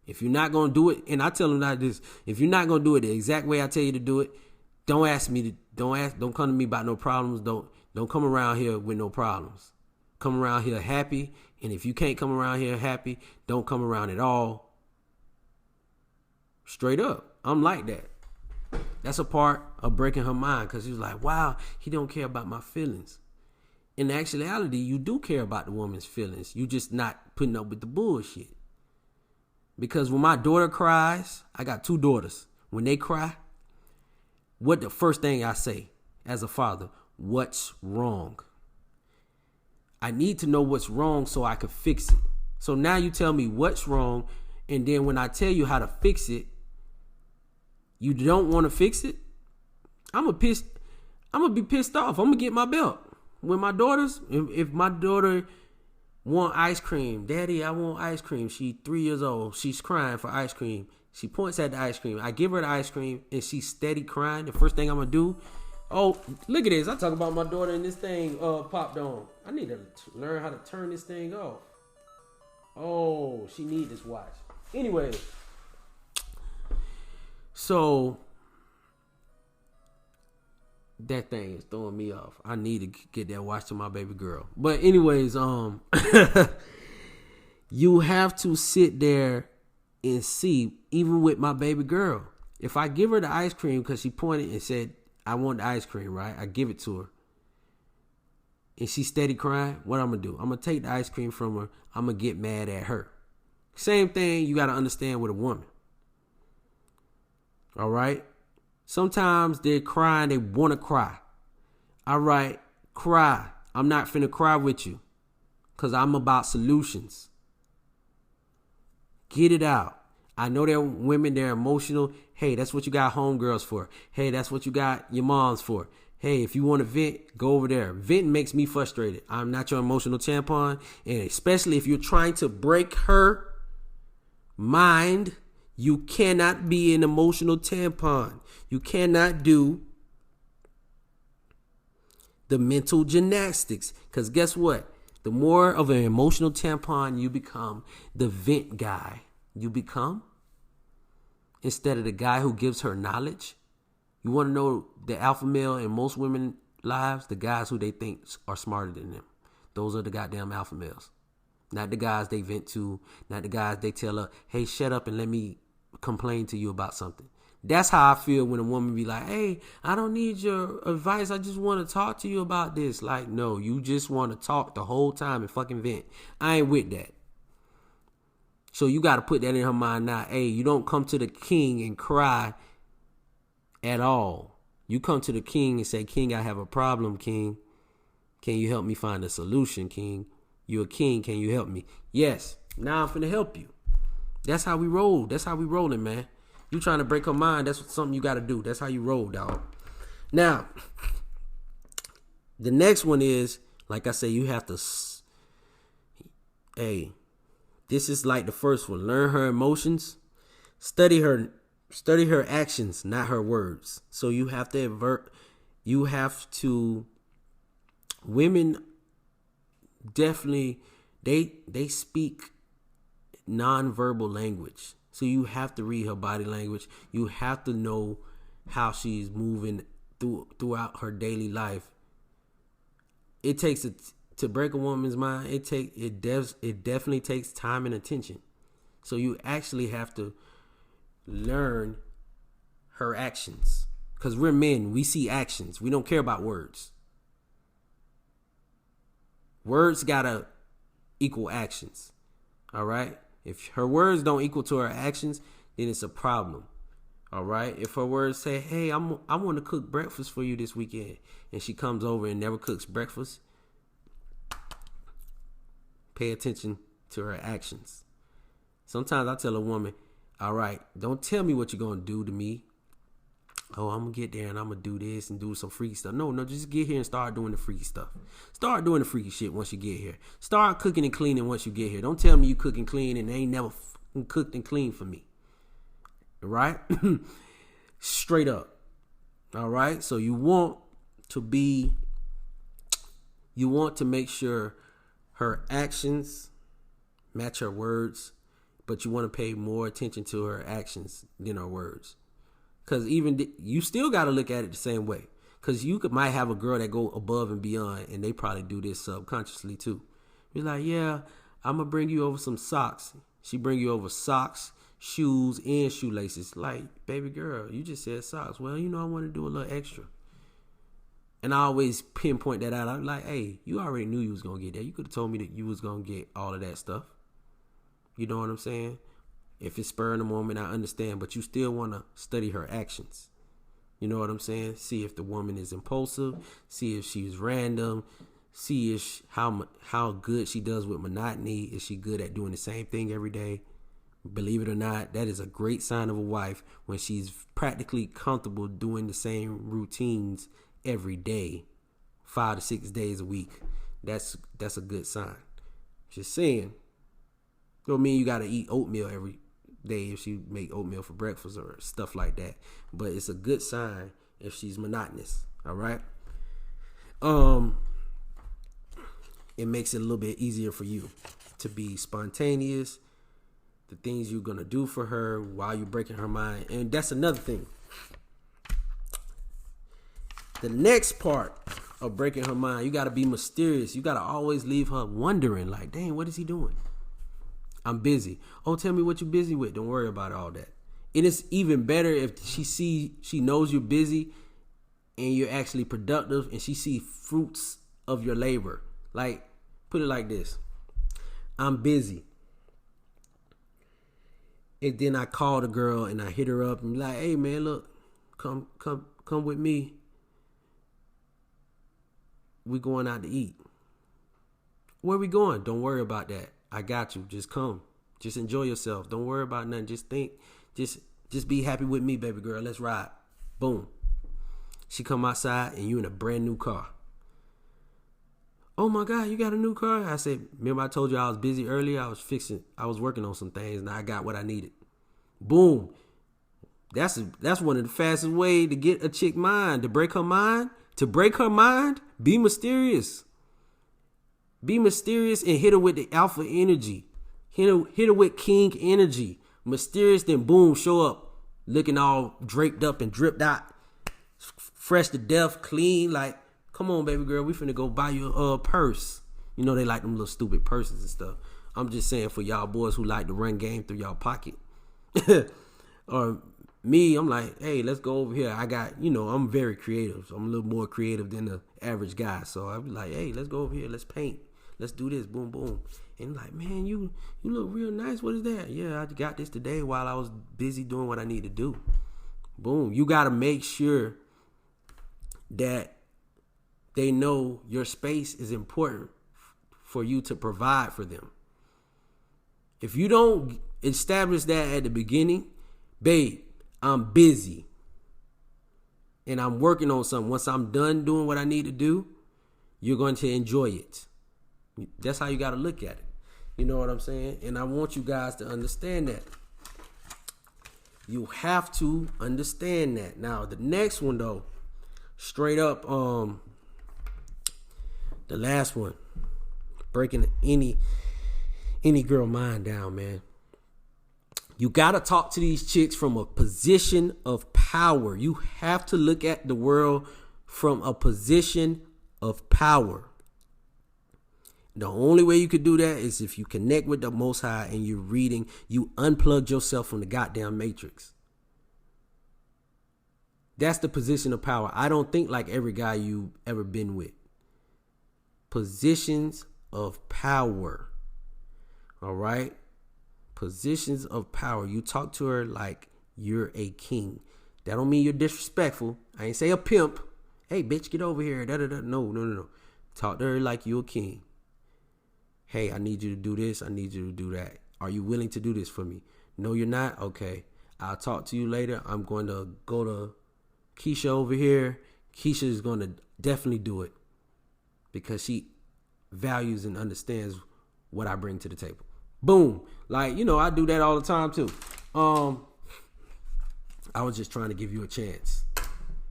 If you're not going to do it, and I tell them like this, if you're not going to do it the exact way I tell you to do it, don't come to me about no problems. Don't come around here with no problems. Come around here happy. And if you can't come around here happy, don't come around at all. Straight up. I'm like that. That's a part of breaking her mind, because she's like, wow, he don't care about my feelings. In actuality, you do care about the woman's feelings. You just not putting up with the bullshit. Because when my daughter cries, I got 2 daughters. When they cry, what the first thing I say as a father? What's wrong? I need to know what's wrong so I can fix it. So now you tell me what's wrong, and then when I tell you how to fix it, you don't want to fix it? I'm gonna be pissed off. I'm gonna get my belt. When my daughters, if my daughter want ice cream, Daddy, I want ice cream. She 3 years old. She's crying for ice cream. She points at the ice cream. I give her the ice cream, and she's steady crying. The first thing I'm gonna do, oh, look at this. I talk about my daughter and this thing popped on. I need to learn how to turn this thing off. Oh, she need this watch. Anyway, so that thing is throwing me off. I need to get that watch to my baby girl. But anyways, you have to sit there and see, even with my baby girl, if I give her the ice cream because she pointed and said, I want the ice cream, right? I give it to her. And she's steady crying, what I'm going to do? I'm going to take the ice cream from her. I'm going to get mad at her. Same thing you got to understand with a woman. All right? Sometimes they're crying, they want to cry. All right, cry. I'm not finna cry with you, because I'm about solutions. Get it out. I know they're women, they're emotional. Hey, that's what you got homegirls for. Hey, that's what you got your moms for. Hey, if you want to vent, go over there. Venting makes me frustrated. I'm not your emotional tampon. And especially if you're trying to break her mind, you cannot be an emotional tampon. You cannot do the mental gymnastics. Because guess what? The more of an emotional tampon you become, the vent guy you become, instead of the guy who gives her knowledge. You want to know the alpha male in most women's lives? The guys who they think are smarter than them. Those are the goddamn alpha males. Not the guys they vent to. Not the guys they tell her, hey, shut up and let me complain to you about something. That's how I feel when a woman be like, hey, I don't need your advice. I just want to talk to you about this. Like, no, you just want to talk the whole time and fucking vent. I ain't with that. So you got to put that in her mind now. Hey, you don't come to the king and cry at all. You come to the king and say, King, I have a problem, King. Can you help me find a solution, King? You're a king. Can you help me? Yes. Now I'm finna help you. That's how we roll. That's how we rolling, man. You trying to break her mind, that's something you got to do. That's how you roll, dog. Now, the next one is, like I say, you have to, hey, this is like the first one. Learn her emotions. Study her actions, not her words. So you have to women definitely they speak nonverbal language. So you have to read her body language. You have to know how she's moving throughout her daily life. It takes to break a woman's mind. It definitely takes time and attention. So you actually have to learn her actions, because we're men. We see actions. We don't care about words. Words gotta equal actions. All right. If her words don't equal to her actions, then it's a problem. All right. If her words say, "Hey, I want to cook breakfast for you this weekend," and she comes over and never cooks breakfast, pay attention to her actions. Sometimes I tell a woman, "All right, don't tell me what you're gonna do to me. Oh, I'm gonna get there and I'm gonna do this and do some freaky stuff." No, just get here and start doing the freaky stuff. Start doing the freaky shit once you get here. Start cooking and cleaning once you get here. Don't tell me you cook and clean and they ain't never cooked and cleaned for me. Right? Straight up. All right? So you want to make sure her actions match her words, but you want to pay more attention to her actions than her words. Because you still got to look at it the same way. Because you might have a girl that go above and beyond, and they probably do this subconsciously too. Be like, "Yeah, I'm going to bring you over some socks." She bring you over socks, shoes, and shoelaces. Like, baby girl, you just said socks. Well, I want to do a little extra. And I always pinpoint that out. I'm like, "Hey, you already knew you was going to get that. You could have told me that you was going to get all of that stuff." You know what I'm saying? If it's spur in the moment, I understand, but you still want to study her actions. You know what I'm saying? See if the woman is impulsive. See if she's random. See if how good she does with monotony. Is she good at doing the same thing every day? Believe it or not, that is a great sign of a wife when she's practically comfortable doing the same routines every day, 5 to 6 days a week. That's a good sign. Just saying. Don't mean you got to eat oatmeal every day if she make oatmeal for breakfast or stuff like that, but it's a good sign if she's monotonous. All right. It makes it a little bit easier for you to be spontaneous, the things you're gonna do for her while you're breaking her mind. And that's another thing. The next part of breaking her mind, you gotta be mysterious. You gotta always leave her wondering, like, "Dang, what is he doing?" "I'm busy." "Oh, tell me what you're busy with." Don't worry about all that. It is even better if she knows you're busy and you're actually productive, and she see fruits of your labor. Like, put it like this: "I'm busy." And then I call the girl and I hit her up and be like, "Hey man, look, come with me. We going out to eat." "Where we going?" "Don't worry about that. I got you. Just come. Just enjoy yourself. Don't worry about nothing. Just think. Just be happy with me, baby girl. Let's ride." Boom. She come outside and you in a brand new car. "Oh my God, you got a new car?" I said, "Remember I told you I was busy earlier? I was working on some things and I got what I needed." Boom. That's one of the fastest way to get a chick mind, to break her mind. To break her mind, be mysterious. Be mysterious and hit her with the alpha energy. Hit her with king energy. Mysterious, then boom, show up looking all draped up and dripped out. Fresh to death, clean. Like, "Come on, baby girl, we finna go buy you a purse." You know they like them little stupid purses and stuff. I'm just saying for y'all boys who like to run game through y'all pocket. Or me, I'm like, "Hey, let's go over here. I got, I'm very creative. So I'm a little more creative than the average guy. So I'll be like, "Hey, let's go over here. Let's paint. Let's do this." Boom, boom. And like, "Man, you look real nice. What is that?" "Yeah, I got this today while I was busy doing what I need to do." Boom. You got to make sure that they know your space is important for you to provide for them. If you don't establish that at the beginning, "Babe, I'm busy and I'm working on something. Once I'm done doing what I need to do, you're going to enjoy it." That's how you got to look at it. You know what I'm saying? And I want you guys to understand that. You have to understand that. Now, the next one, though, straight up, the last one, breaking any any girl mind down, man. You got to talk to these chicks from a position of power. You have to look at the world from a position of power. The only way you could do that is if you connect with the Most High and you're reading, you unplug yourself from the goddamn matrix. That's the position of power. I don't think like every guy you've ever been with. Positions of power. All right? Positions of power. You talk to her like you're a king. That don't mean you're disrespectful. I ain't say a pimp. Hey, bitch, get over here. No. Talk to her like you're a king. Hey, I need you to do this. I need you to do that. Are you willing to do this for me? No, you're not? Okay. I'll talk to you later. I'm going to go to Keisha over here. Keisha is going to definitely do it because she values and understands what I bring to the table. Boom. Like, I do that all the time too. I was just trying to give you a chance.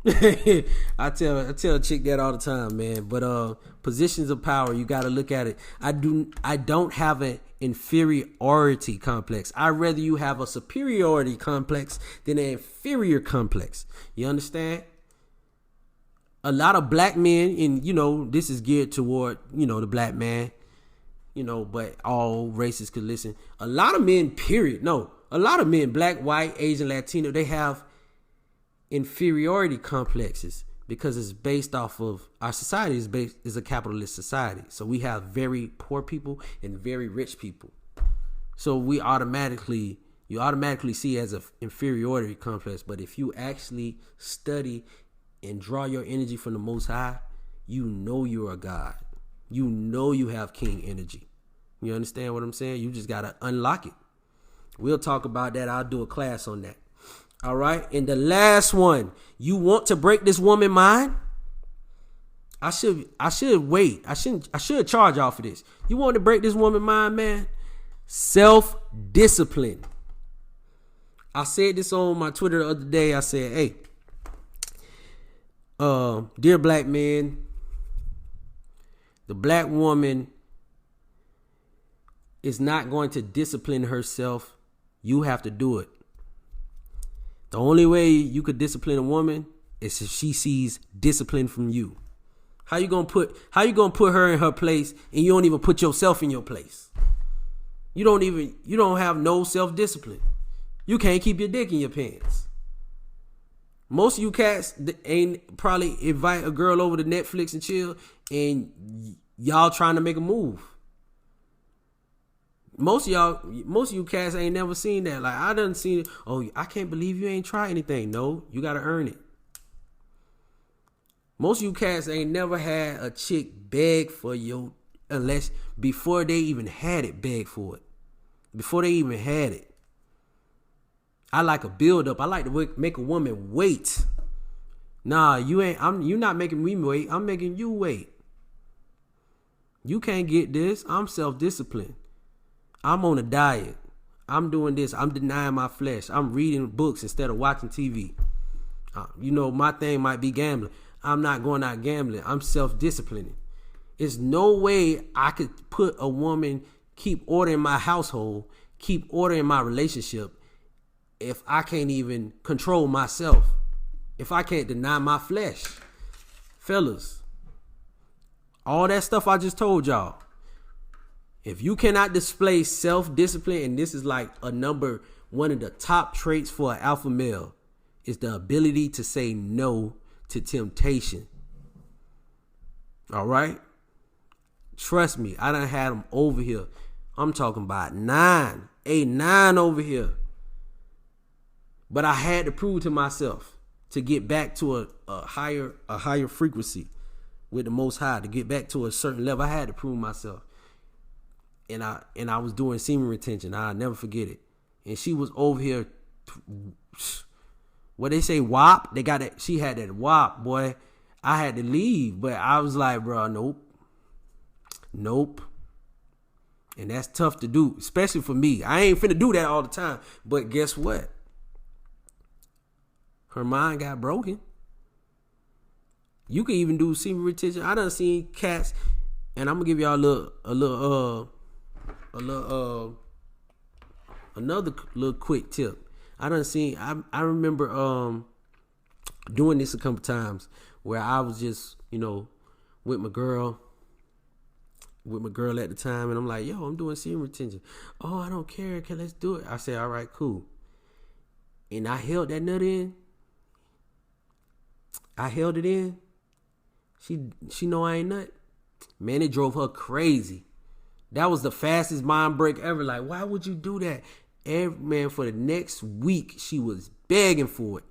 I tell a chick that all the time, man. But positions of power, you got to look at it. I don't have an inferiority complex. I'd rather you have a superiority complex than an inferior complex. You understand? A lot of black men, and this is geared toward the black man, but all races could listen. A lot of men, period. No, a lot of men, black, white, Asian, Latino, they have inferiority complexes because it's based off of our society is a capitalist society. So we have very poor people and very rich people. So you automatically see it as an inferiority complex. But if you actually study and draw your energy from the Most High, you're a God. You have king energy. You understand what I'm saying? You just got to unlock it. We'll talk about that. I'll do a class on that. All right. And the last one, you want to break this woman's mind? I should wait. I should charge y'all for this. You want to break this woman's mind, man? Self-discipline. I said this on my Twitter the other day. I said, hey, dear black men, the black woman is not going to discipline herself. You have to do it. The only way you could discipline a woman is if she sees discipline from you. How you gonna put her in her place and you don't even put yourself in your place? You don't have no self-discipline. You can't keep your dick in your pants. Most of you cats ain't probably invite a girl over to Netflix and chill and y'all trying to make a move. Most of you cats ain't never seen that. Like, I done seen it. Oh, I can't believe you ain't tried anything. No, you got to earn it. Most of you cats ain't never had a chick beg for you unless before they even had it, beg for it. Before they even had it. I like a build up. I like to make a woman wait. Nah, you're not making me wait. I'm making you wait. You can't get this. I'm self-disciplined. I'm on a diet. I'm doing this. I'm denying my flesh. I'm reading books instead of watching TV. My thing might be gambling. I'm not going out gambling. I'm self-disciplining. There's no way I could put a woman, keep order in my household, keep order in my relationship if I can't even control myself. If I can't deny my flesh. Fellas, all that stuff I just told y'all. If you cannot display self-discipline, and this is like one of the top traits for an alpha male, is the ability to say no to temptation. All right? Trust me, I done had them over here. I'm talking about 9 over here. But I had to prove to myself to get back to a higher frequency with the Most High, to get back to a certain level. I had to prove myself. And I was doing semen retention. I'll never forget it. And she was over here. What they say, WAP? They got that. She had that WAP, boy. I had to leave, but I was like, bro, nope. And that's tough to do, especially for me. I ain't finna do that all the time. But guess what? Her mind got broken. You can even do semen retention. I done seen cats, and I'm gonna give y'all a little another little quick tip. I remember doing this a couple times where I was just, with my girl at the time, and I'm like, yo, I'm doing semen retention. Oh, I don't care. Okay, let's do it. I said, all right, cool. And I held that nut in. I held it in. She know I ain't nut. Man, it drove her crazy. That was the fastest mind break ever. Like, why would you do that? Man, for the next week, she was begging for it.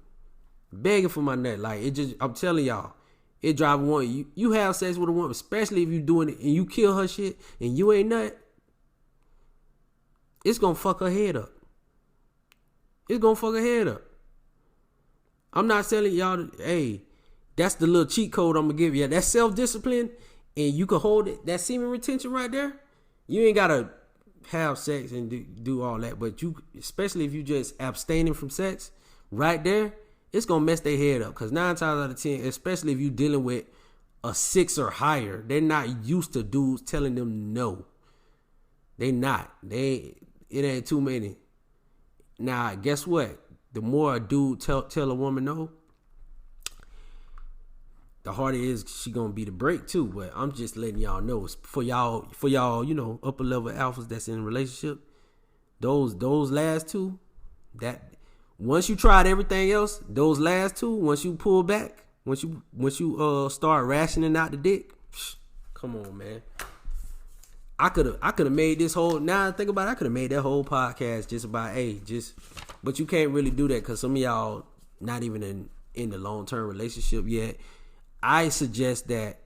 Begging for my nut. Like, I'm telling y'all, it drive a woman. You have sex with a woman, especially if you doing it and you kill her shit and you ain't nut, it's gonna fuck her head up. It's gonna fuck her head up. I'm not telling y'all, hey, that's the little cheat code I'm gonna give you. That's self-discipline, and you can hold it. That semen retention right there. You ain't gotta have sex and do all that, but you, especially if you just abstaining from sex, right there, it's gonna mess their head up. Cause 9 times out of 10, especially if you dealing with a 6 or higher, they're not used to dudes telling them no. They not. It ain't too many. Now, guess what? The more a dude tell a woman no, the harder it is she gonna be to break too. But I'm just letting y'all know, for y'all, upper level alphas that's in a relationship, those last two, that once you tried everything else, those last two, once you pull back, once you start rationing out the dick, come on, man. I could have made this whole, now I think about it, I could have made that whole podcast just about, but you can't really do that because some of y'all not even in the long-term relationship yet. I suggest that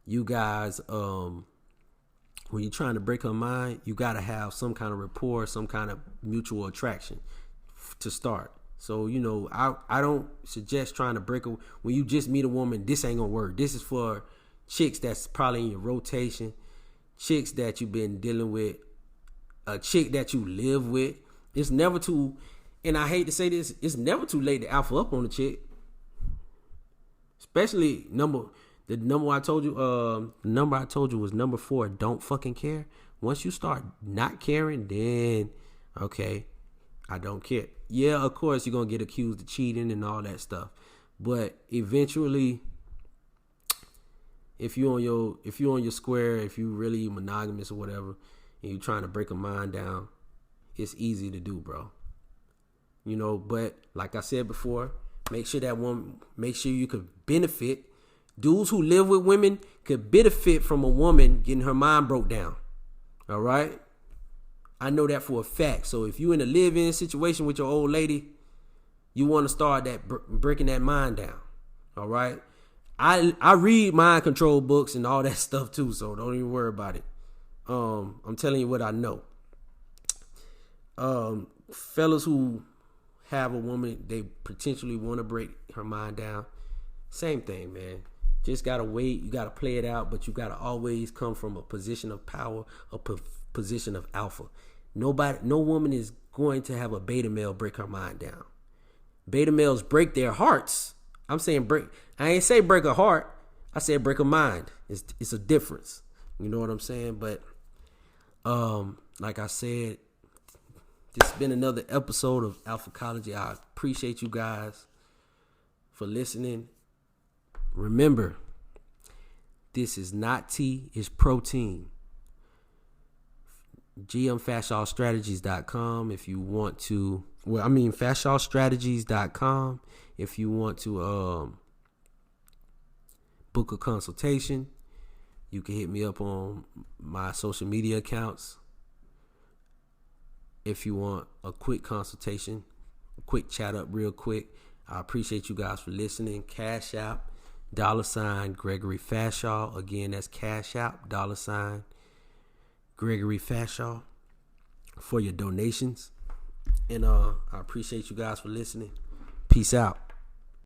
you guys, when you're trying to break her mind, you got to have some kind of rapport, some kind of mutual attraction to start. So, I don't suggest trying to break her. When you just meet a woman, this ain't going to work. This is for chicks that's probably in your rotation, chicks that you've been dealing with, a chick that you live with. It's never too, and I hate to say this, it's never too late to alpha up on a chick. Especially the number I told you was number 4. Don't fucking care. Once you start not caring, then okay, I don't care. Yeah, of course you're gonna get accused of cheating and all that stuff, but eventually, if you on your square, if you really monogamous or whatever, and you trying to break a mind down, it's easy to do, bro. But like I said before, make sure you could benefit. Dudes who live with women could benefit from a woman getting her mind broke down. All right? I know that for a fact. So if you in a live-in situation with your old lady, you want to start that breaking that mind down. All right? I read mind control books and all that stuff too, so don't even worry about it. I'm telling you what I know. Fellas who have a woman, they potentially want to break her mind down, same thing, man. Just gotta wait. You gotta play it out, but you gotta always come from a position of power, a position of alpha. No woman is going to have a beta male break her mind down. Beta males break their hearts. I'm saying break. I ain't say break a heart. I said break a mind. It's a difference. You know what I'm saying? But like I said, this has been another episode of Alphacology. I appreciate you guys for listening. Remember, this is not tea, it's protein. GMFastshawStrategies.com if you want to, FastshawStrategies.com if you want to book a consultation. You can hit me up on my social media accounts. If you want a quick consultation, a quick chat up real quick. I appreciate you guys for listening. Cash App, $ Gregory Fashaw. Again, that's Cash App, $ Gregory Fashaw for your donations. And I appreciate you guys for listening. Peace out.